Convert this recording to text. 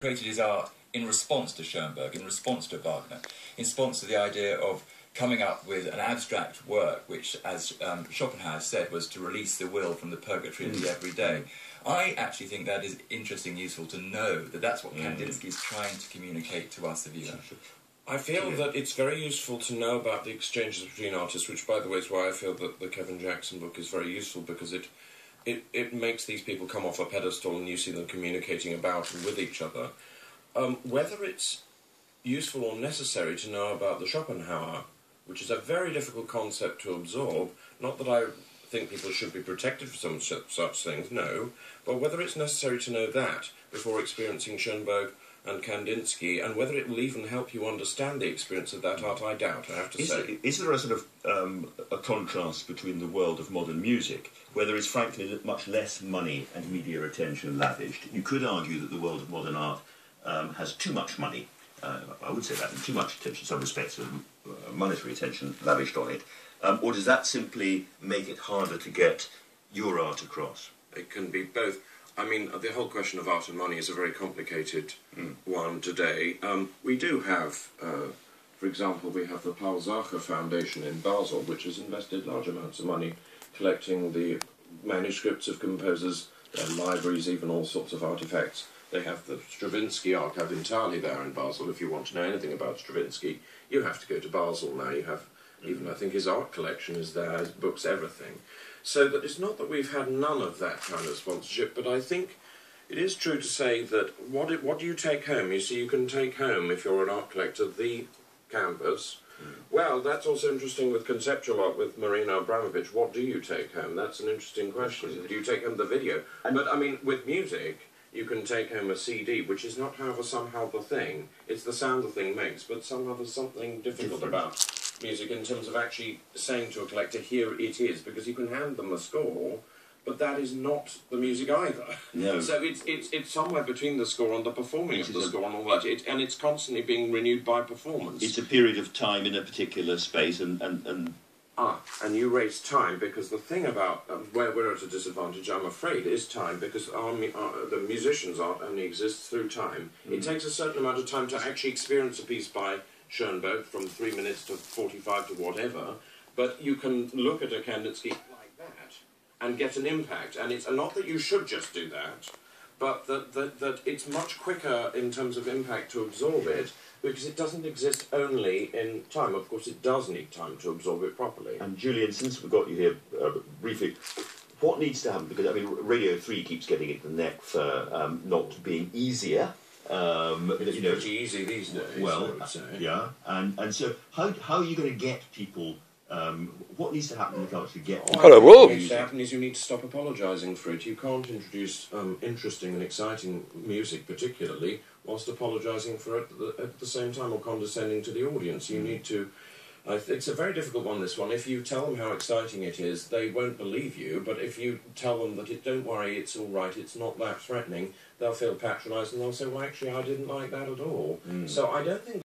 created his art in response to Schoenberg, in response to Wagner, in response to the idea of coming up with an abstract work which, as Schopenhauer said, was to release the will from the purgatory of the everyday. I actually think that is interesting, useful to know that that's what Kandinsky is trying to communicate to us, the viewer. I feel that it's very useful to know about the exchanges between artists, which, by the way, is why I feel that the Kevin Jackson book is very useful, because it makes these people come off a pedestal and you see them communicating about and with each other. Whether it's useful or necessary to know about the Schopenhauer, which is a very difficult concept to absorb, not that I think people should be protected from such things, no, but whether it's necessary to know that before experiencing Schoenberg and Kandinsky, and whether it will even help you understand the experience of that art, I doubt, I have to say. Is there a sort of a contrast between the world of modern music, where there is frankly much less money and media attention lavished? You could argue that the world of modern art has too much money, I would say that, and too much attention, in some respects, monetary attention lavished on it. Or does that simply make it harder to get your art across? It can be both. I mean, the whole question of art and money is a very complicated one today. We do have, for example, we have the Paul Sacher Foundation in Basel, which has invested large amounts of money collecting the manuscripts of composers, their libraries, even all sorts of artifacts. They have the Stravinsky archive entirely there in Basel. If you want to know anything about Stravinsky, you have to go to Basel now. You have, even I think his art collection is there, his books, everything. So that it's not that we've had none of that kind of sponsorship, but I think it is true to say that what do you take home? You see, you can take home, if you're an art collector, the canvas. Well, that's also interesting with conceptual art, with Marina Abramovich. What do you take home? That's an interesting question. Do you take home the video? But, I mean, with music, you can take home a CD, which is not, however, somehow the thing. It's the sound the thing makes, but somehow there's something difficult about music in terms of actually saying to a collector, here it is, because you can hand them the score, but that is not the music either. No. So it's somewhere between the score and the performing of the score and all that, and it's constantly being renewed by performance. It's a period of time in a particular space, and you raise time, because the thing about where we're at a disadvantage, I'm afraid, is time, because the musician's art only exists through time. It takes a certain amount of time to actually experience a piece by Schoenberg, from 3 minutes to 45 to whatever, but you can look at a Kandinsky like that and get an impact, and it's not that you should just do that, but that it's much quicker in terms of impact to absorb it, because it doesn't exist only in time. Of course, it does need time to absorb it properly. And Julian, since we've got you here briefly, what needs to happen? Because, I mean, Radio 3 keeps getting it the neck for not being easier. It's pretty easy these days, well, I would say. Yeah, and so how are you going to get people, what needs to happen in the culture to get what needs to happen is you need to stop apologising for it. You can't introduce interesting and exciting music, particularly, whilst apologising for it at the same time, or condescending to the audience. You need to... it's a very difficult one, this one. If you tell them how exciting it is, they won't believe you, but if you tell them that don't worry, it's all right, it's not that threatening, they'll feel patronised and they'll say, well, actually, I didn't like that at all. So I don't think